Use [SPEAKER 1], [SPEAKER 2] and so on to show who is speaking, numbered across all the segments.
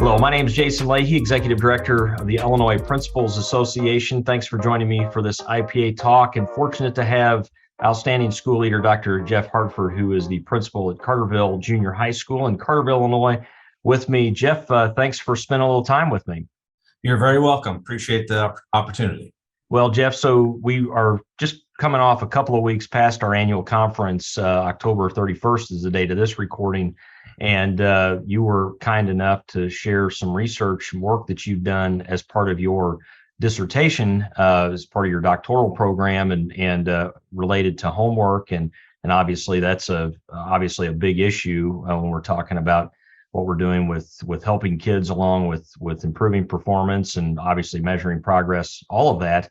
[SPEAKER 1] Hello, my name is Jason Leahy, Executive Director of the Illinois Principals Association. Thanks for joining me for this IPA Talk, and fortunate to have outstanding school leader Dr. Jeff Hartford, who is the principal at Carterville Junior High School in Carterville, Illinois, with me. Jeff, thanks for spending a little time with me.
[SPEAKER 2] You're very welcome. Appreciate the opportunity.
[SPEAKER 1] Well, Jeff, so we are just coming off a couple of weeks past our annual conference. October 31st is the date of this recording. And you were kind enough to share some research and work that you've done as part of your dissertation, as part of your doctoral program, and related to homework. And obviously that's obviously a big issue when we're talking about what we're doing with helping kids along with improving performance and obviously measuring progress, all of that.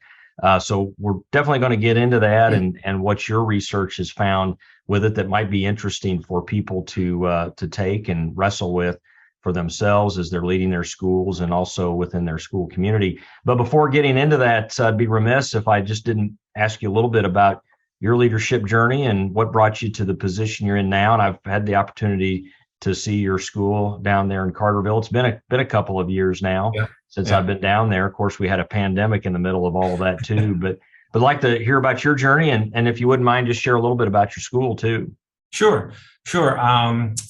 [SPEAKER 1] So we're definitely going to get into that and what your research has found with it that might be interesting for people to take and wrestle with for themselves as they're leading their schools and also within their school community. But before getting into that, I'd be remiss if I just didn't ask you a little bit about your leadership journey and what brought you to the position you're in now. And I've had the opportunity to see your school down there in Carterville. It's been a couple of years now since I've been down there. Of course, we had a pandemic in the middle of all of that too, but I'd like to hear about your journey and if you wouldn't mind, just share a little bit about your school too.
[SPEAKER 2] Sure. For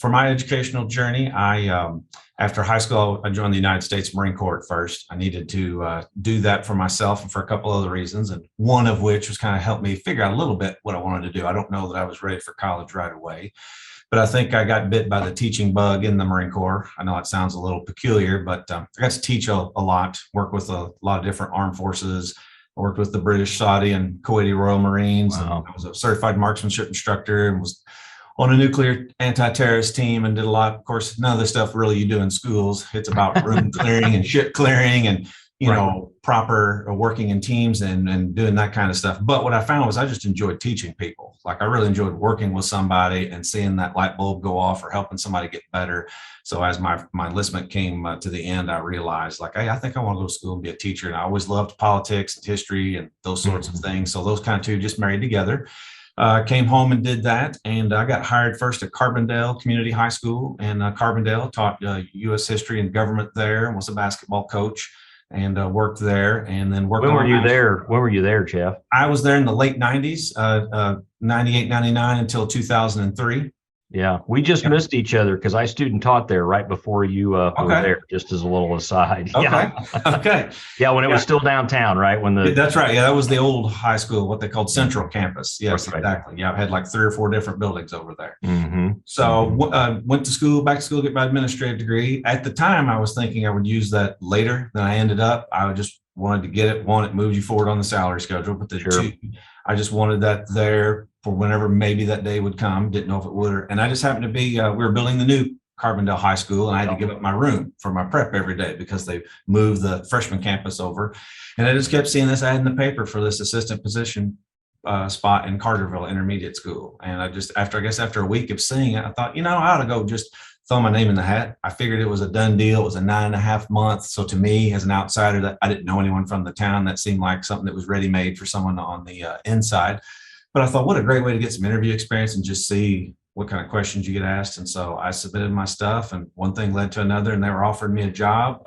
[SPEAKER 2] my educational journey, after high school, I joined the United States Marine Corps at first. I needed to do that for myself and for a couple other reasons, and one of which was kind of help me figure out a little bit what I wanted to do. I don't know that I was ready for college right away, but I think I got bit by the teaching bug in the Marine Corps. I know it sounds a little peculiar, but I got to teach a lot, work with a lot of different armed forces. I worked with the British, Saudi, and Kuwaiti Royal Marines.
[SPEAKER 1] Wow.
[SPEAKER 2] And I was a certified marksmanship instructor and was on a nuclear anti-terrorist team and did a lot. Of course, none of the stuff really you do in schools. It's about room clearing and ship clearing and, proper working in teams and doing that kind of stuff. But what I found was I just enjoyed teaching people. Like I really enjoyed working with somebody and seeing that light bulb go off or helping somebody get better. So as my enlistment came to the end, I realized like, hey, I think I want to go to school and be a teacher. And I always loved politics and history and those sorts of things. So those kind of two just married together. Came home and did that. And I got hired first at Carbondale Community High School in Carbondale, taught U.S. history and government there and was a basketball coach. And worked there and then worked.
[SPEAKER 1] When were you there, Jeff?
[SPEAKER 2] I was there in the late 90s, 98, 99 until 2003.
[SPEAKER 1] Yeah, we just missed each other because I student taught there right before you were there, just as a little aside.
[SPEAKER 2] Okay.
[SPEAKER 1] Yeah.
[SPEAKER 2] Okay.
[SPEAKER 1] Yeah, when it was still downtown, right?
[SPEAKER 2] That's right. Yeah, that was the old high school, what they called Central Campus. Yes,
[SPEAKER 1] right.
[SPEAKER 2] Exactly. Yeah, I've had like 3 or 4 different buildings over there.
[SPEAKER 1] Mm-hmm.
[SPEAKER 2] So went to school, back to school, get my administrative degree. At the time, I was thinking I would use that later than I ended up. I just wanted to get it. One, it moved you forward on the salary schedule, but two, I just wanted that there for whenever maybe that day would come. Didn't know if it would. And I just happened to be, we were building the new Carbondale High School, and I had to give up my room for my prep every day because they moved the freshman campus over. And I just kept seeing this ad in the paper for this assistant position spot in Carterville Intermediate School. And after a week of seeing it, I thought, I ought to go just throw my name in the hat. I figured it was a done deal. It was a 9.5 month. So to me, as an outsider, that I didn't know anyone from the town, that seemed like something that was ready-made for someone on the inside. But I thought, what a great way to get some interview experience and just see what kind of questions you get asked. And so I submitted my stuff, and one thing led to another, and they were offering me a job.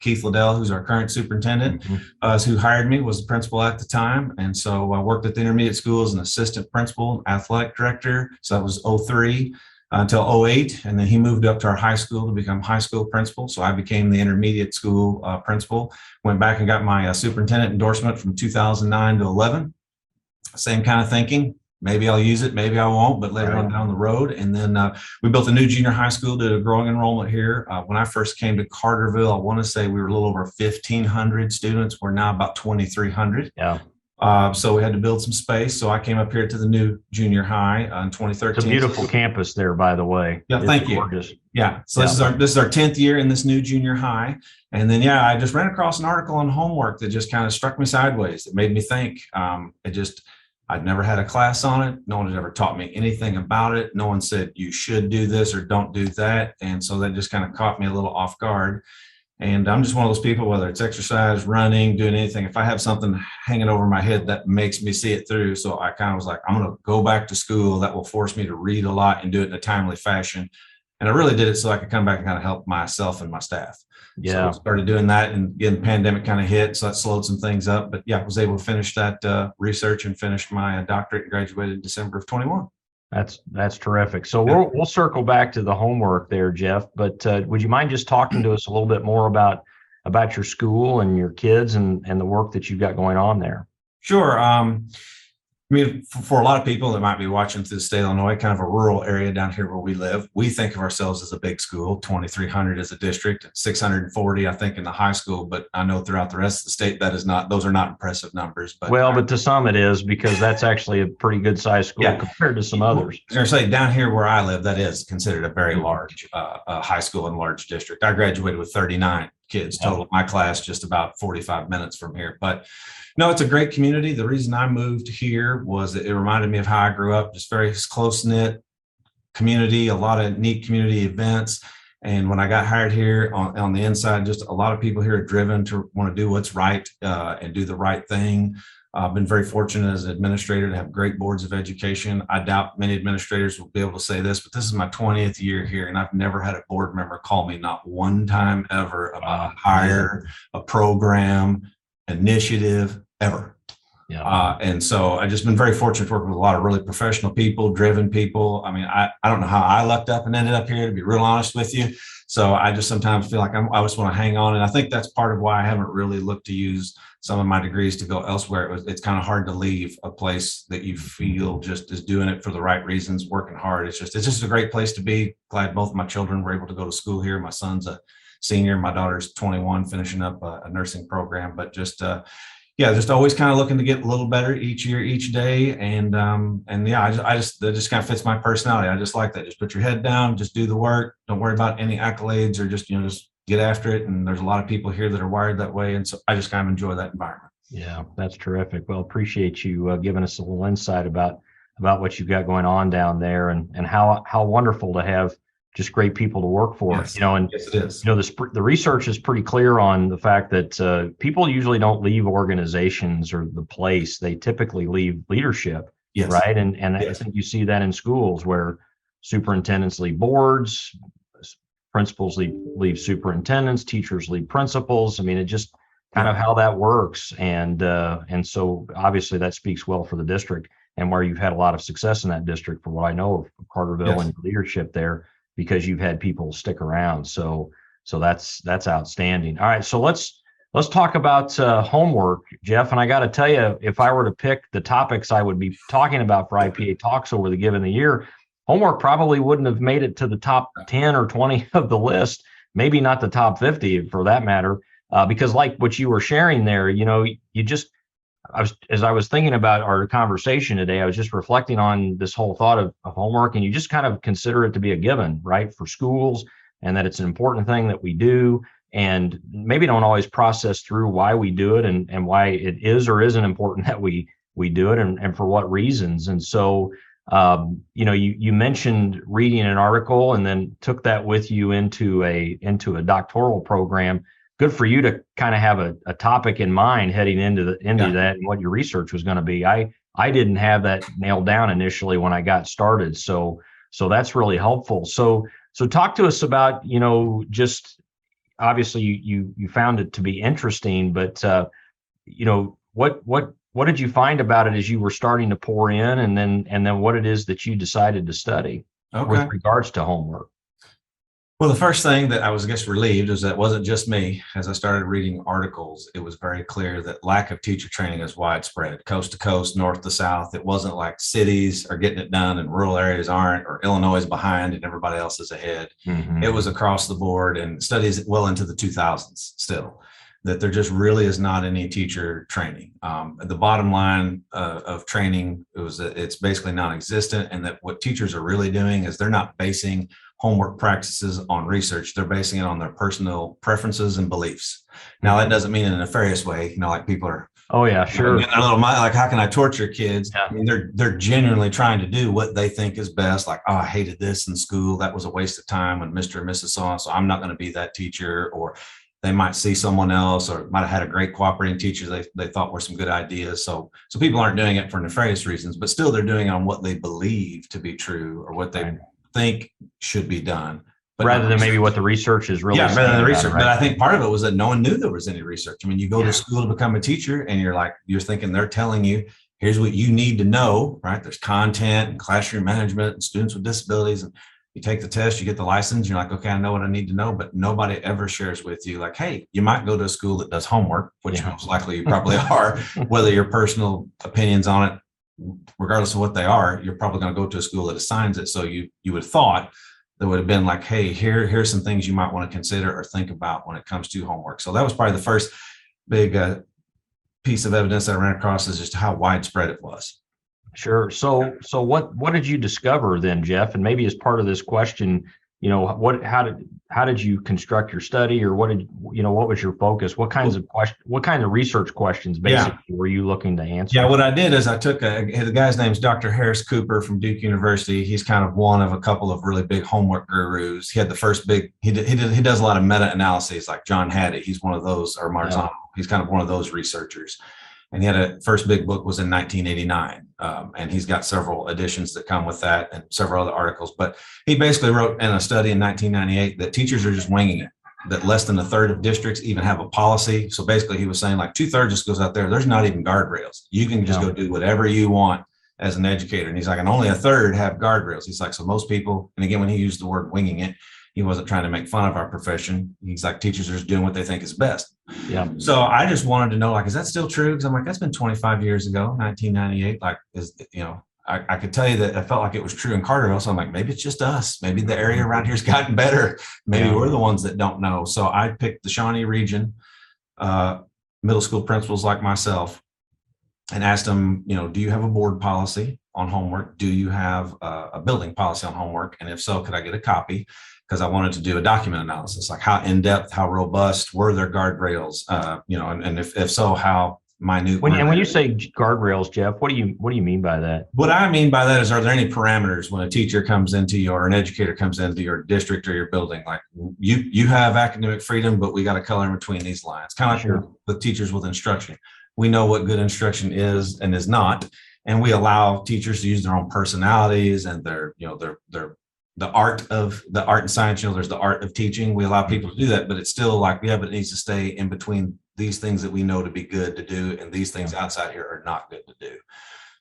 [SPEAKER 2] Keith Liddell, who's our current superintendent, who hired me, was the principal at the time. And so I worked at the intermediate school as an assistant principal, athletic director. So that was 03 until 08. And then he moved up to our high school to become high school principal. So I became the intermediate school principal, went back and got my superintendent endorsement from 2009 to 11. Same kind of thinking. Maybe I'll use it, maybe I won't, but later on down the road. And then we built a new junior high school, did a growing enrollment here. When I first came to Carterville, I want to say we were a little over 1,500 students. We're now about 2,300.
[SPEAKER 1] Yeah.
[SPEAKER 2] So we had to build some space. So I came up here to the new junior high in 2013.
[SPEAKER 1] It's a beautiful campus there, by the way.
[SPEAKER 2] Yeah, thank you. Gorgeous. Yeah. So this is our 10th year in this new junior high. And then, I just ran across an article on homework that just kind of struck me sideways. It made me think. I'd never had a class on it. No one had ever taught me anything about it. No one said you should do this or don't do that. And so that just kind of caught me a little off guard. And I'm just one of those people, whether it's exercise, running, doing anything, if I have something hanging over my head, that makes me see it through. So I kind of was like, I'm going to go back to school. That will force me to read a lot and do it in a timely fashion. And I really did it so I could come back and kind of help myself and my staff.
[SPEAKER 1] Yeah.
[SPEAKER 2] So we started doing that, and again, the pandemic kind of hit, so that slowed some things up. But yeah, I was able to finish that research and finish my doctorate and graduated in December of 21.
[SPEAKER 1] That's terrific. So
[SPEAKER 2] Yeah.
[SPEAKER 1] we'll circle back to the homework there, Jeff. But would you mind just talking to us a little bit more about your school and your kids and the work that you've got going on there?
[SPEAKER 2] Sure. I mean, for a lot of people that might be watching through the state of Illinois, kind of a rural area down here where we live, we think of ourselves as a big school, 2,300 as a district, 640, I think, in the high school. But I know throughout the rest of the state, those are not impressive numbers.
[SPEAKER 1] But to some it is, because that's actually a pretty good sized school compared to some others.
[SPEAKER 2] I was going to say, down here where I live, that is considered a very large high school and large district. I graduated with 39 kids total. My class just about 45 minutes from here. But no, it's a great community. The reason I moved here was that it reminded me of how I grew up, just very close-knit community, a lot of neat community events. And when I got hired here on the inside, just a lot of people here are driven to want to do what's right and do the right thing. I've been very fortunate as an administrator to have great boards of education. I doubt many administrators will be able to say this, but this is my 20th year here, and I've never had a board member call me not one time ever about a hire, a program, initiative, ever.
[SPEAKER 1] Yeah.
[SPEAKER 2] And so I've just been very fortunate to work with a lot of really professional people, driven people. I mean, I don't know how I lucked up and ended up here, to be real honest with you. So I just sometimes feel like I just want to hang on. And I think that's part of why I haven't really looked to use some of my degrees to go elsewhere. It's kind of hard to leave a place that you feel just is doing it for the right reasons, working hard. It's just a great place to be. Glad both my children were able to go to school here. My son's a senior, my daughter's 21, finishing up a nursing program, but just always kind of looking to get a little better each year, each day. And yeah, that just kind of fits my personality. I just like that. Just put your head down, just do the work. Don't worry about any accolades, or just get after it. And there's a lot of people here that are wired that way. And so I just kind of enjoy that environment.
[SPEAKER 1] Yeah, that's terrific. Well, appreciate you giving us a little insight about what you've got going on down there, and how wonderful to have just great people to work for.
[SPEAKER 2] Yes.
[SPEAKER 1] And
[SPEAKER 2] yes, it is.
[SPEAKER 1] The research is pretty clear on the fact that people usually don't leave organizations or the place. They typically leave leadership.
[SPEAKER 2] Yes.
[SPEAKER 1] Right. And
[SPEAKER 2] Yes.
[SPEAKER 1] I think you see that in schools where superintendents leave boards, principals leave superintendents, teachers leave principals. I mean, it just kind of how that works. And so obviously that speaks well for the district, and where you've had a lot of success in that district, for what I know of Carterville and leadership there, because you've had people stick around. So that's outstanding. All right. So let's talk about homework, Jeff. And I got to tell you, if I were to pick the topics I would be talking about for IPA Talks over the given the year, homework probably wouldn't have made it to the top 10 or 20 of the list, maybe not the top 50 for that matter, because like what you were sharing there, as I was thinking about our conversation today, I was just reflecting on this whole thought of homework, and you just kind of consider it to be a given, right, for schools, and that it's an important thing that we do, and maybe don't always process through why we do it, and why it is or isn't important that we do it, and for what reasons. And so, you mentioned reading an article and then took that with you into a doctoral program. Good for you to kind of have a topic in mind heading into that, and what your research was going to be. I didn't have that nailed down initially when I got started. So that's really helpful. So talk to us about, just obviously you found it to be interesting, but what did you find about it as you were starting to pour in, and then what it is that you decided to study with regards to homework?
[SPEAKER 2] Well, the first thing that I was, relieved is that it wasn't just me. As I started reading articles, it was very clear that lack of teacher training is widespread, coast to coast, north to south. It wasn't like cities are getting it done and rural areas aren't, or Illinois is behind and everybody else is ahead. Mm-hmm. It was across the board, and studies well into the 2000s still, that there just really is not any teacher training. The bottom line of training was that it's basically non-existent, and that what teachers are really doing is they're not basing homework practices on research. They're basing it on their personal preferences and beliefs. Now, that doesn't mean in a nefarious way, like people are,
[SPEAKER 1] oh yeah, sure,
[SPEAKER 2] getting a little like, how can I torture kids? Yeah. I mean, they're genuinely trying to do what they think is best. Like, oh, I hated this in school. That was a waste of time when Mr. and Mrs. So I'm not going to be that teacher. Or they might see someone else, or might have had a great cooperating teacher they thought were some good ideas. So people aren't doing it for nefarious reasons, but still they're doing it on what they believe to be true, or what they think should be done.
[SPEAKER 1] rather than maybe what the research is really
[SPEAKER 2] yeah, rather than the research.
[SPEAKER 1] Right?
[SPEAKER 2] But I think part of it was that no one knew there was any research. I mean, you go to school to become a teacher and you're thinking they're telling you, here's what you need to know, right? There's content and classroom management and students with disabilities. And you take the test, you get the license, you're like, okay, I know what I need to know. But nobody ever shares with you like, hey, you might go to a school that does homework, which most likely you probably are, whether your personal opinions on it, regardless of what they are, you're probably going to go to a school that assigns it. So you would have thought that would have been like, hey, here's some things you might want to consider or think about when it comes to homework. So that was probably the first big piece of evidence I ran across, is just how widespread it was.
[SPEAKER 1] Sure. So what did you discover then, Jeff? And maybe as part of this question, how did you construct your study, or what was your focus? What kind of research questions basically were you looking to answer?
[SPEAKER 2] Yeah, what I did is I took the guy's name's Dr. Harris Cooper from Duke University. He's kind of one of a couple of really big homework gurus. He had the first big, he does a lot of meta-analyses like John Hattie. He's one of those, or Marzano. He's kind of one of those researchers. And he had a first big book was in 1989. And he's got several editions that come with that and several other articles. But he basically wrote in a study in 1998 that teachers are just winging it, that less than a third of districts even have a policy. So basically he was saying like 2/3 of schools out there's not even guardrails. You can just go do whatever you want as an educator. And he's like, and only a third have guardrails. He's like, so most people, and again, when he used the word winging it, he wasn't trying to make fun of our profession. He's like, teachers are just doing what they think is best.
[SPEAKER 1] Yeah.
[SPEAKER 2] So I just wanted to know, like, is that still true? Because I'm like, that's been 25 years ago, 1998. Like, I could tell you that I felt like it was true in Carterville. So I'm like, maybe it's just us. Maybe the area around here's gotten better. Maybe we're the ones that don't know. So I picked the Shawnee region, middle school principals like myself, and asked them, do you have a board policy on homework? Do you have a building policy on homework? And if so, could I get a copy? Because I wanted to do a document analysis, like how in-depth, how robust were their guardrails, and if so, how minute.
[SPEAKER 1] When you say guardrails, Jeff, what do you mean by that?
[SPEAKER 2] What I mean by that is, are there any parameters when a teacher comes into you or an educator comes into your district or your building? Like you have academic freedom, but we got to color in between these lines. Kind of like with teachers with instruction. We know what good instruction is and is not, and we allow teachers to use their own personalities and their the art and science. There's the art of teaching. We allow people to do that, but it's still like, but it needs to stay in between these things that we know to be good to do, and these things outside here are not good to do.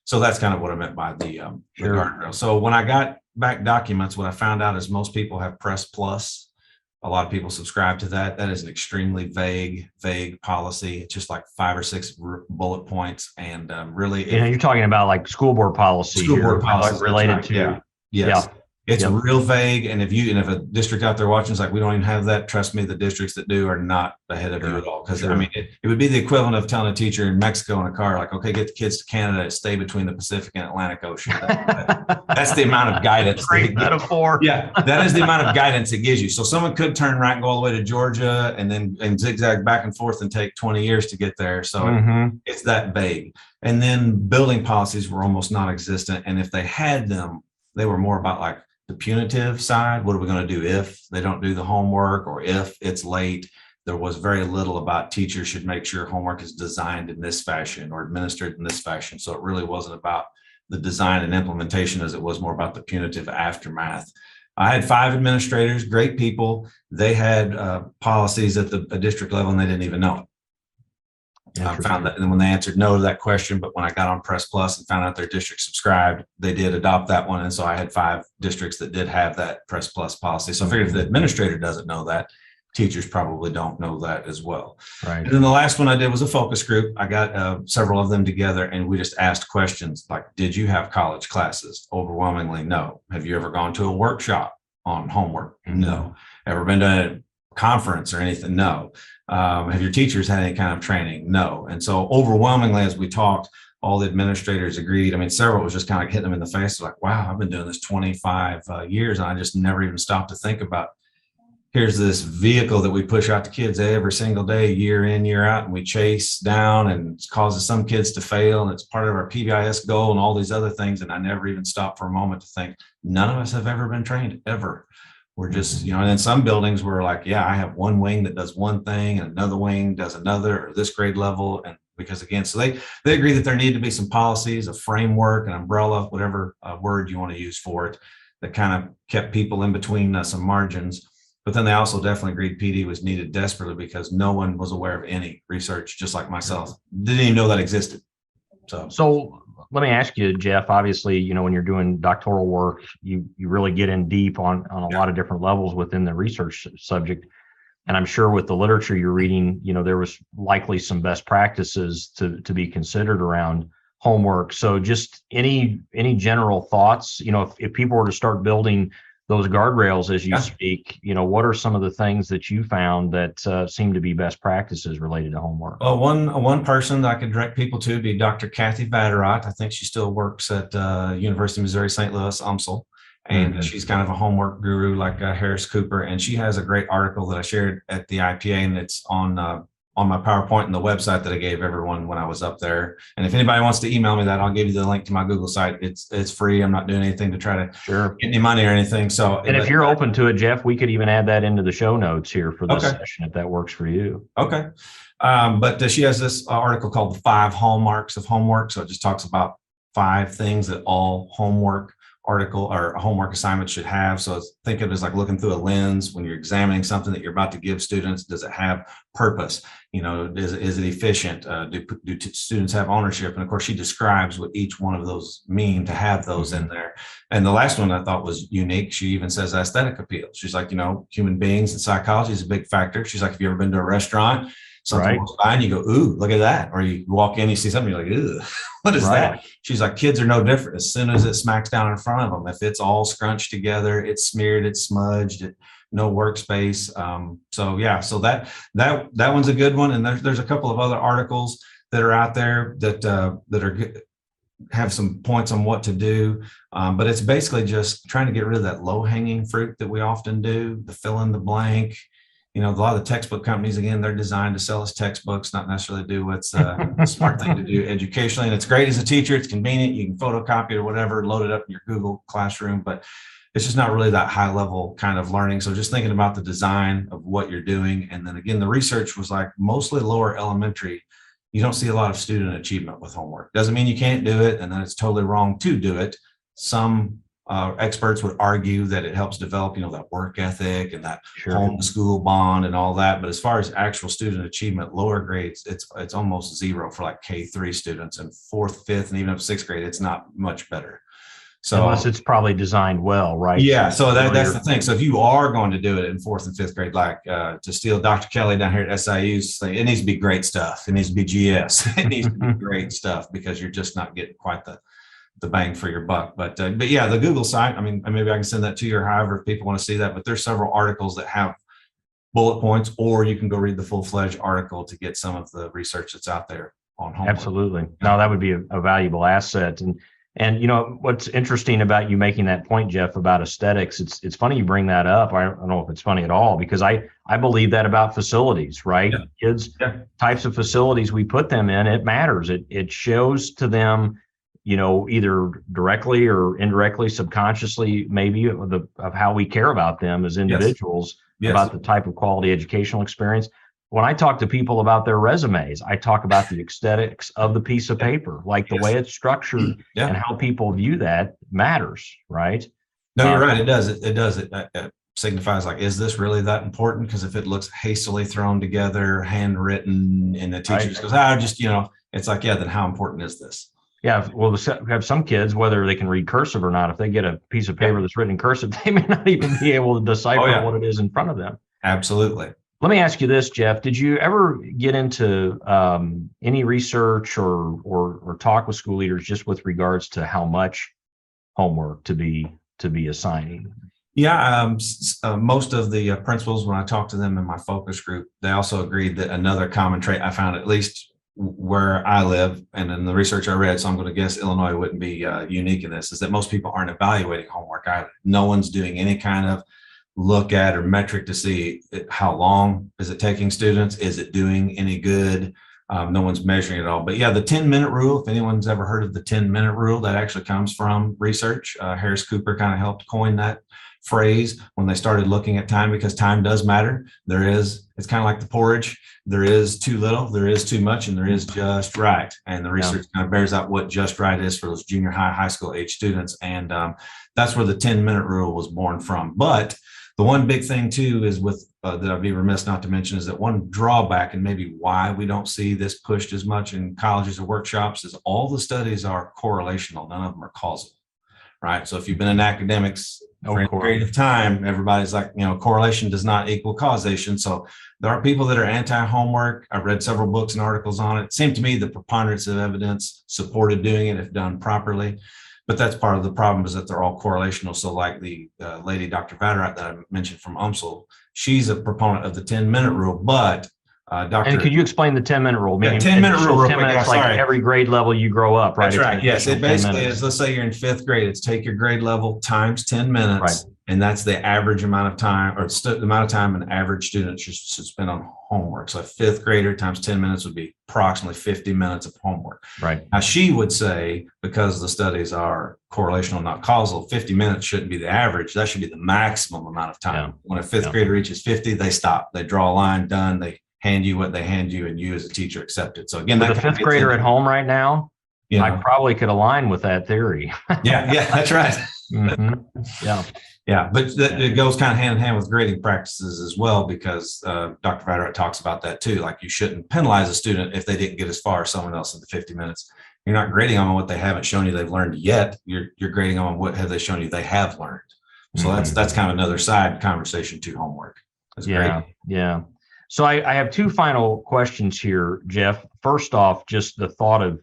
[SPEAKER 2] So that's kind of what I meant by the guardrail. So when I got back documents, what I found out is most people have Press Plus. A lot of people subscribe to that. That is an extremely vague policy. It's just like 5 or 6 bullet points, and really,
[SPEAKER 1] you're talking about like school board policy, related to
[SPEAKER 2] yes. It's real vague. And if a district out there watching is like, we don't even have that, trust me, the districts that do are not ahead of you at all. Because I mean, it would be the equivalent of telling a teacher in Mexico in a car, like, okay, get the kids to Canada, stay between the Pacific and Atlantic Ocean. That's the amount of guidance.
[SPEAKER 1] Great metaphor.
[SPEAKER 2] Yeah, that is the amount of guidance it gives you. So someone could turn right and go all the way to Georgia and zigzag back and forth and take 20 years to get there. So it's that vague. And then building policies were almost non-existent. And if they had them, they were more about like the punitive side. What are we going to do if they don't do the homework, or if it's late? There was very little about teachers should make sure homework is designed in this fashion or administered in this fashion. So it really wasn't about the design and implementation as it was more about the punitive aftermath. I had 5 administrators, great people. They had policies at the district level and they didn't even know it. I found that, and when they answered no to that question, but when I got on Press Plus and found out their district subscribed, they did adopt that one. And so I had 5 districts that did have that Press Plus policy. So I figured if the administrator doesn't know that, teachers probably don't know that as well.
[SPEAKER 1] Right.
[SPEAKER 2] And then the last one I did was a focus group. I got several of them together and we just asked questions like, did you have college classes? Overwhelmingly, no. Have you ever gone to a workshop on homework? No. Ever been to a conference or anything? No. Have your teachers had any kind of training? No. And so overwhelmingly, as we talked, all the administrators agreed. I mean, several was just kind of hitting them in the face. Like, wow, I've been doing this 25 years and I just never even stopped to think about, here's this vehicle that we push out to kids every single day, year in, year out, and we chase down, and it causes some kids to fail. And it's part of our PBIS goal and all these other things. And I never even stopped for a moment to think, none of us have ever been trained ever. We're just, and in some buildings we're like, yeah, I have one wing that does one thing and another wing does another, or this grade level. And because again, so they agree that there need to be some policies, a framework, an umbrella, whatever word you want to use for it, that kind of kept people in between some margins. But then they also definitely agreed PD was needed desperately because no one was aware of any research, just like myself. Didn't even know that existed.
[SPEAKER 1] So let me ask you, Jeff, obviously, when you're doing doctoral work, you really get in deep on a lot of different levels within the research subject. And I'm sure with the literature you're reading, there was likely some best practices to be considered around homework. So just any general thoughts, if people were to start building those guardrails as you speak, what are some of the things that you found that seem to be best practices related to homework?
[SPEAKER 2] Well, one person that I could direct people to would be Dr. Kathy Vatterott. I think she still works at University of Missouri St. Louis, UMSL. And she's kind of a homework guru like Harris Cooper. And she has a great article that I shared at the IPA, and it's on my PowerPoint and the website that I gave everyone when I was up there. And if anybody wants to email me that, I'll give you the link to my Google site. It's free. I'm not doing anything to try to get any money or anything. So,
[SPEAKER 1] and if you're open to it, Jeff, we could even add that into the show notes here for this session if that works for you.
[SPEAKER 2] Okay. But she has this article called The 5 Hallmarks of Homework. So it just talks about 5 things that all homework article or homework assignment should have. So think of it as like looking through a lens when you're examining something that you're about to give students. Does it have purpose? Is it efficient? Do students have ownership? And of course, she describes what each one of those mean to have those in there. And the last one I thought was unique. She even says aesthetic appeal. She's like, human beings and psychology is a big factor. She's like, if you've ever been to a restaurant, something walks by and you go, ooh, look at that. Or you walk in, you see something, you're like, ooh, what is that? She's like, kids are no different. As soon as it smacks down in front of them, if it's all scrunched together, it's smeared, it's smudged, no workspace. So that one's a good one. And there's a couple of other articles that are out there that are good, have some points on what to do. But it's basically just trying to get rid of that low hanging fruit that we often do, the fill in the blank. A lot of the textbook companies, again, they're designed to sell us textbooks, not necessarily do what's a smart thing to do educationally. And it's great as a teacher. It's convenient. You can photocopy it or whatever, load it up in your Google Classroom, but it's just not really that high level kind of learning. So just thinking about the design of what you're doing. And then again, the research was like mostly lower elementary. You don't see a lot of student achievement with homework. Doesn't mean you can't do it, and then it's totally wrong to do it. Some experts would argue that it helps develop, that work ethic and that home to school bond and all that. But as far as actual student achievement, lower grades, it's almost zero for like K3 students, and 4th, 5th, and even up 6th grade, it's not much better. So
[SPEAKER 1] unless it's probably designed well, right?
[SPEAKER 2] Yeah. So that's the thing. So if you are going to do it in 4th and 5th grade, like to steal Dr. Kelly down here at SIU's thing, it needs to be great stuff. It needs to be GS. It needs to be great stuff, because you're just not getting quite the bang for your buck. But yeah, the Google site, I mean, maybe I can send that to you, or however, if people want to see that, but there's several articles that have bullet points, or you can go read the full-fledged article to get some of the research that's out there on homework.
[SPEAKER 1] Absolutely. No, that would be a valuable asset. And what's interesting about you making that point, Jeff, about aesthetics, it's funny you bring that up. I don't know if it's funny at all, because I believe that about facilities, right? Kids, types of facilities we put them in, it matters. It shows to them, either directly or indirectly, subconsciously, maybe of how we care about them as individuals, about the type of quality educational experience. When I talk to people about their resumes, I talk about the aesthetics of the piece of paper, like the way it's structured and how people view that matters, right?
[SPEAKER 2] No, you're right. It does. It does. It signifies, like, is this really that important? Because if it looks hastily thrown together, handwritten, and the teacher just goes, it's like, then how important is this?
[SPEAKER 1] Yeah, well, we have some kids, whether they can read cursive or not, if they get a piece of paper that's written in cursive, they may not even be able to decipher what it is in front of them.
[SPEAKER 2] Absolutely.
[SPEAKER 1] Let me ask you this, Jeff. Did you ever get into any research or talk with school leaders just with regards to how much homework to be assigning?
[SPEAKER 2] Yeah, most of the principals, when I talked to them in my focus group, they also agreed that another common trait I found, at least where I live and in the research I read, so I'm going to guess Illinois wouldn't be unique in this, is that most people aren't evaluating homework either. No one's doing any kind of look at or metric to see how long is it taking students, is it doing any good. No one's measuring it all. But yeah, the 10-minute rule, if anyone's ever heard of the 10-minute rule, that actually comes from research. Harris Cooper kind of helped coin that phrase when they started looking at time, because time does matter. It's kind of like the porridge. There is too little, there is too much, and there is just right. And the research kind of bears out what just right is for those junior high, high school age students. And that's where the 10-minute rule was born from. But The one big thing too is with that I'd be remiss not to mention is that one drawback and maybe why we don't see this pushed as much in colleges or workshops is all the studies are correlational. None of them are causal, right? So if you've been in academics for any period of time, everybody's like, correlation does not equal causation. So there are people that are anti-homework. I've read several books and articles on it. It seemed to me the preponderance of evidence supported doing it if done properly. But that's part of the problem is that they're all correlational. So like the lady, Dr. Vatterott, that I mentioned from UMSL, she's a proponent of the 10-minute rule, but Dr.
[SPEAKER 1] And could you explain the 10-minute rule?
[SPEAKER 2] Yeah, 10-minute rule.
[SPEAKER 1] 10 minutes, like every grade level you grow up, right?
[SPEAKER 2] That's right. Yes. It basically is, let's say you're in 5th grade, it's take your grade level times 10 minutes. Right. And that's the average amount of time or the amount of time an average student should spend on homework. So a 5th grader times 10 minutes would be approximately 50 minutes of homework.
[SPEAKER 1] Right.
[SPEAKER 2] Now she would say, because the studies are correlational, not causal, 50 minutes shouldn't be the average. That should be the maximum amount of time. Yeah. When a 5th grader reaches 50, they stop. They draw a line, done. They hand you what they hand you, and you as a teacher accept it. So again,
[SPEAKER 1] the 5th grader at home right now, I probably could align with that theory.
[SPEAKER 2] Yeah, that's right.
[SPEAKER 1] Mm-hmm.
[SPEAKER 2] Yeah, but it goes kind of hand in hand with grading practices as well, because Dr. Vatterott talks about that too. Like you shouldn't penalize a student if they didn't get as far as someone else in the 50 minutes. You're not grading them on what they haven't shown you they've learned yet. You're grading them on what have they shown you they have learned. So that's kind of another side conversation to homework.
[SPEAKER 1] Yeah. So I have 2 final questions here, Jeff. First off, just the thought of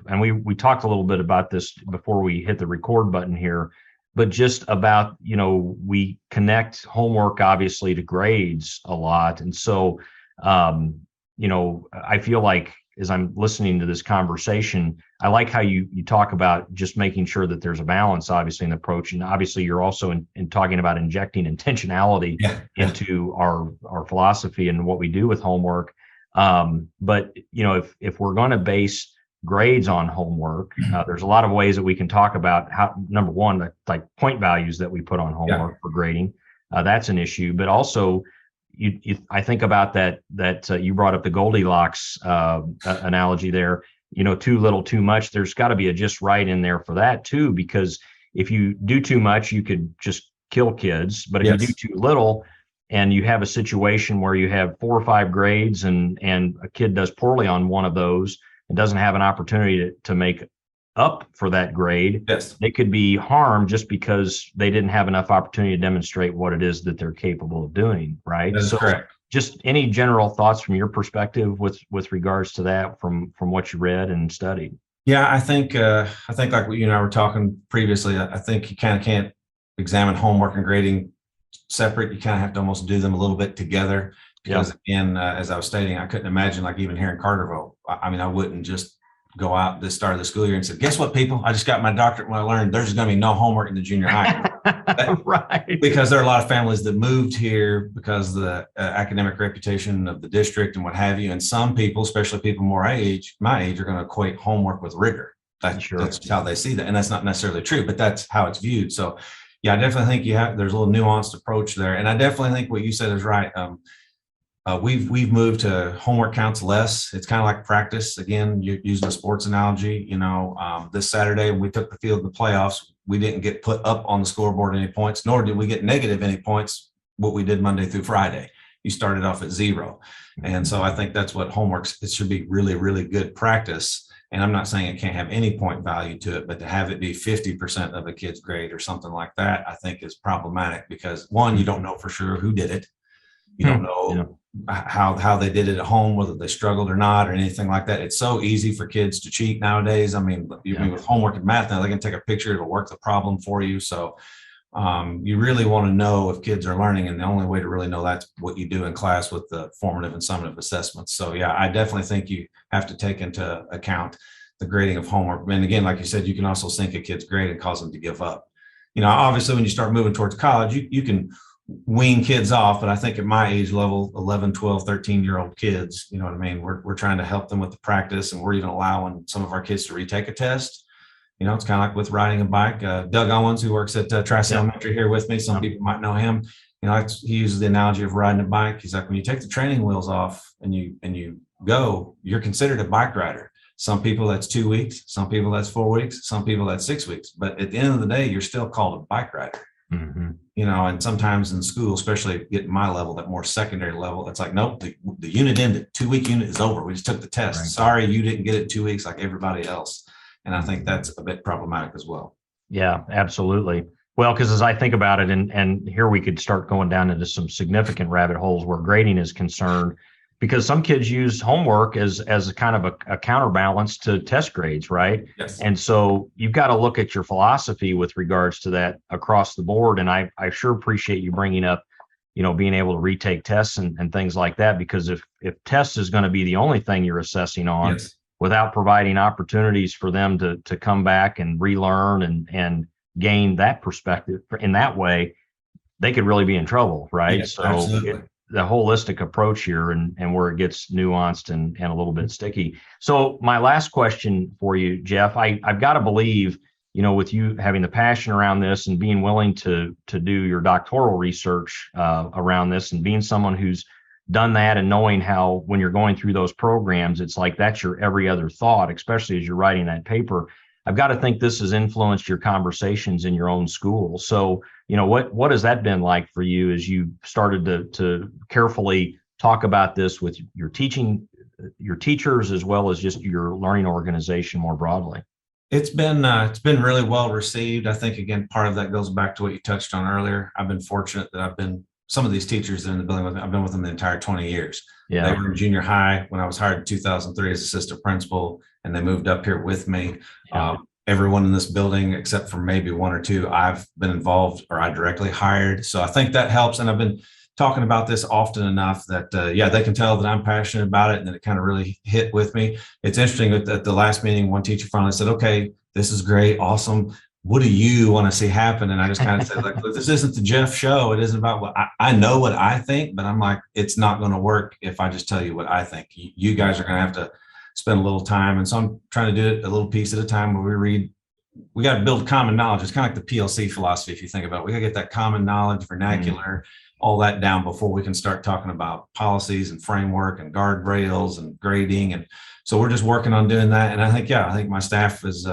[SPEAKER 1] and we talked a little bit about this before we hit the record button here, but just about, we connect homework obviously to grades a lot. And so, I feel like as I'm listening to this conversation, I like how you talk about just making sure that there's a balance, obviously, in the approach. And obviously, you're also in talking about injecting intentionality into our philosophy and what we do with homework. But, if we're going to base grades on homework, there's a lot of ways that we can talk about how, number one, like point values that we put on homework for grading. That's an issue. But also, I think about that you brought up the Goldilocks analogy there. Too little, too much. There's got to be a just right in there for that too, because if you do too much, you could just kill kids. But if you do too little, and you have a situation where you have 4 or 5 grades, and a kid does poorly on one of those and doesn't have an opportunity to make up for that grade, they could be harmed just because they didn't have enough opportunity to demonstrate what it is that they're capable of doing, right?
[SPEAKER 2] That's correct.
[SPEAKER 1] Just any general thoughts from your perspective with regards to that from what you read and studied?
[SPEAKER 2] Yeah, I think like you and I were talking previously, I think you kind of can't examine homework and grading separate. You kind of have to almost do them a little bit together, because again, as I was stating, I couldn't imagine, like even here in Carterville, I wouldn't just go out this start of the school year and say, guess what, people, I just got my doctorate when I learned there's going to be no homework in the junior high.
[SPEAKER 1] Right.
[SPEAKER 2] Because there are a lot of families that moved here because of the academic reputation of the district and what have you. And some people, especially people my age, are going to equate homework with rigor. That's how they see that. And that's not necessarily true, but that's how it's viewed. So yeah, I definitely think there's a little nuanced approach there. And I definitely think what you said is right. We've moved to homework counts less. It's kind of like practice. Again, you're using a sports analogy. This Saturday we took the field in the playoffs. We didn't get put up on the scoreboard any points, nor did we get negative any points. What we did Monday through Friday, you started off at 0. And so I think that's what homework's. It should be really, really good practice. And I'm not saying it can't have any point value to it, but to have it be 50% of a kid's grade or something like that, I think is problematic, because one, you don't know for sure who did it. You don't know how they did it at home, whether they struggled or not, or anything like that. It's so easy for kids to cheat nowadays. With homework and math, now they can take a picture, it'll work the problem for you. So you really want to know if kids are learning, and the only way to really know that's what you do in class with the formative and summative assessments. So yeah, I definitely think you have to take into account the grading of homework. And again, like you said, you can also sink a kid's grade and cause them to give up. Obviously when you start moving towards college, you can wean kids off, but I think at my age level, 11, 12, 13-year-old kids, we're trying to help them with the practice, and we're even allowing some of our kids to retake a test. It's kind of like with riding a bike. Doug Owens, who works at Tracy Elementary here with me, some people might know him. He uses the analogy of riding a bike. He's like, when you take the training wheels off and you go, you're considered a bike rider. Some people that's 2 weeks, some people that's 4 weeks, some people that's 6 weeks. But at the end of the day, you're still called a bike rider.
[SPEAKER 1] Mhm.
[SPEAKER 2] And sometimes in school, especially at my level, that more secondary level, it's like, nope, the unit ended. 2-week unit is over. We just took the test.
[SPEAKER 1] Right.
[SPEAKER 2] Sorry, you didn't get it in 2 weeks like everybody else. And I think
[SPEAKER 1] Mhm.
[SPEAKER 2] that's a bit problematic as well.
[SPEAKER 1] Yeah, absolutely. Well, because as I think about it, and here we could start going down into some significant rabbit holes where grading is concerned, because some kids use homework as a kind of a counterbalance to test grades, right?
[SPEAKER 2] Yes.
[SPEAKER 1] And so you've got to look at your philosophy with regards to that across the board. And I sure appreciate you bringing up, being able to retake tests and things like that, because if tests is going to be the only thing you're assessing on,
[SPEAKER 2] Yes.
[SPEAKER 1] without providing opportunities for them to come back and relearn and gain that perspective in that way, they could really be in trouble, right?
[SPEAKER 2] Yes,
[SPEAKER 1] So
[SPEAKER 2] absolutely.
[SPEAKER 1] the holistic approach here and where it gets nuanced and a little bit sticky. So my last question for you, Jeff, I've got to believe, with you having the passion around this and being willing to do your doctoral research around this and being someone who's done that and knowing how when you're going through those programs, it's like that's your every other thought, especially as you're writing that paper. I've got to think this has influenced your conversations in your own school. So, what has that been like for you as you started to carefully talk about this with your teachers, as well as just your learning organization more broadly?
[SPEAKER 2] It's been really well received. I think again, part of that goes back to what you touched on earlier. I've been fortunate that some of these teachers that are in the building with me, I've been with them the entire 20 years.
[SPEAKER 1] Yeah.
[SPEAKER 2] They were in junior high when I was hired in 2003 as assistant principal, and they moved up here with me.
[SPEAKER 1] Yeah.
[SPEAKER 2] Everyone in this building, except for maybe one or two, I've been involved or I directly hired. So I think that helps. And I've been talking about this often enough that, they can tell that I'm passionate about it. And then it kind of really hit with me. It's interesting at the last meeting, one teacher finally said, okay, this is great. Awesome. What do you want to see happen? And I just kind of said, like, this isn't the Jeff show. It isn't about what I know what I think, but I'm like, it's not going to work if I just tell you what I think. You guys are going to have to spend a little time. And so I'm trying to do it a little piece at a time where we got to build common knowledge. It's kind of like the PLC philosophy. If you think about it, we got to get that common knowledge, vernacular, all that down before we can start talking about policies and framework and guardrails and grading. And so we're just working on doing that. And I think my staff has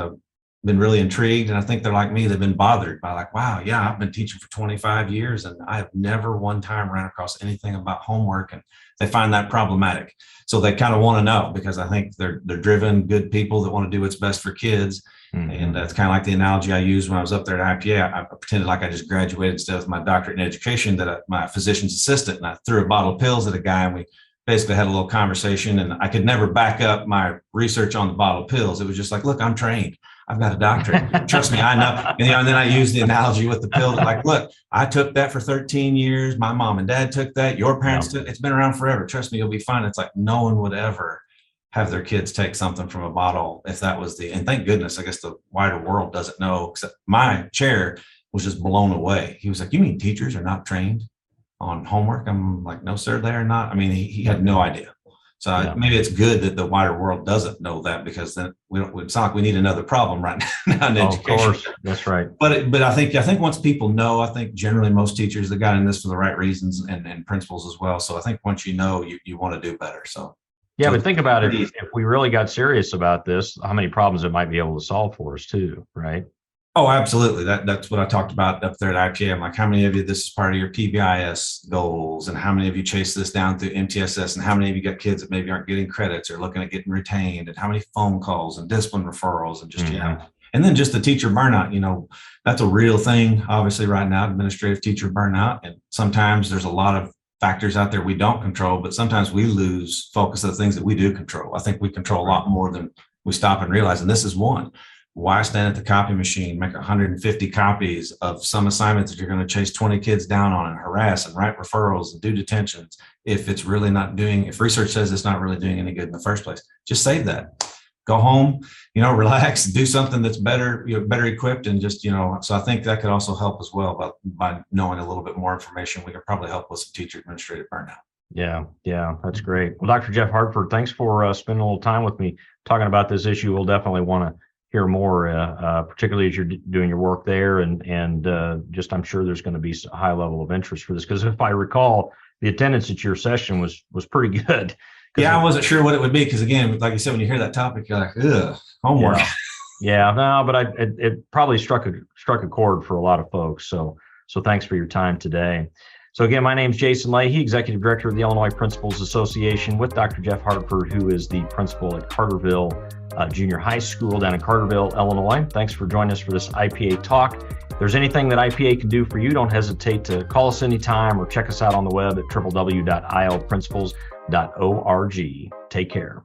[SPEAKER 2] been really intrigued. And I think they're like me. They've been bothered by like, wow, yeah, I've been teaching for 25 years and I have never one time ran across anything about homework. And they find that problematic. So they kind of want to know, because I think they're driven, good people that want to do what's best for kids. Mm-hmm. And it's kind of like the analogy I used when I was up there at IPA. I pretended like I just graduated instead of my doctorate in education, that my physician's assistant, and I threw a bottle of pills at a guy, and we basically had a little conversation. And I could never back up my research on the bottle of pills. It was just like, look, I'm trained. I've got a doctorate. Trust me, I know. And then I used the analogy with the pill. Like, look, I took that for 13 years. My mom and dad took that. Your parents took it. It's been around forever. Trust me, you'll be fine. It's like no one would ever have their kids take something from a bottle if that was and thank goodness, I guess the wider world doesn't know, except my chair was just blown away. He was like, you mean teachers are not trained on homework? I'm like, no, sir, they are not. I mean, he had no idea. So maybe it's good that the wider world doesn't know that, because then it's not like we need another problem right now in education. Of
[SPEAKER 1] course, that's right.
[SPEAKER 2] But I think once people know, I think generally most teachers, they got in this for the right reasons, and principals as well. So I think once you know, you want to do better. So
[SPEAKER 1] yeah, but think about it. If we really got serious about this, how many problems it might be able to solve for us too, right?
[SPEAKER 2] Oh, absolutely. That's what I talked about up there at IPA. I'm like, how many of you, this is part of your PBIS goals, and how many of you chase this down through MTSS, and how many of you got kids that maybe aren't getting credits or looking at getting retained, and how many phone calls and discipline referrals, and just, and then just the teacher burnout, that's a real thing, obviously right now, administrative teacher burnout. And sometimes there's a lot of factors out there we don't control, but sometimes we lose focus of the things that we do control. I think we control a lot more than we stop and realize. And this is one. Why stand at the copy machine, make 150 copies of some assignments that you're going to chase 20 kids down on and harass and write referrals and do detentions if it's really not doing, if research says it's not really doing any good in the first place? Just save that. Go home, relax, do something that's better, better equipped, and just, so I think that could also help as well by knowing a little bit more information. We could probably help with some teacher administrative burnout.
[SPEAKER 1] Yeah, that's great. Well, Dr. Jeff Hartford, thanks for spending a little time with me talking about this issue. We'll definitely want to hear more, particularly as you're doing your work there, and just I'm sure there's going to be a high level of interest for this, because if I recall, the attendance at your session was pretty good.
[SPEAKER 2] Yeah, I wasn't sure what it would be, because again, like you said, when you hear that topic, you're like, ugh, homework.
[SPEAKER 1] Yeah, no, but it probably struck a chord for a lot of folks. So So thanks for your time today. So again, my name is Jason Leahy, Executive Director of the Illinois Principals Association, with Dr. Jeff Hartford, who is the principal at Carterville Junior High School down in Carterville, Illinois. Thanks for joining us for this IPA Talk. If there's anything that IPA can do for you, don't hesitate to call us anytime or check us out on the web at www.ilprincipals.org. Take care.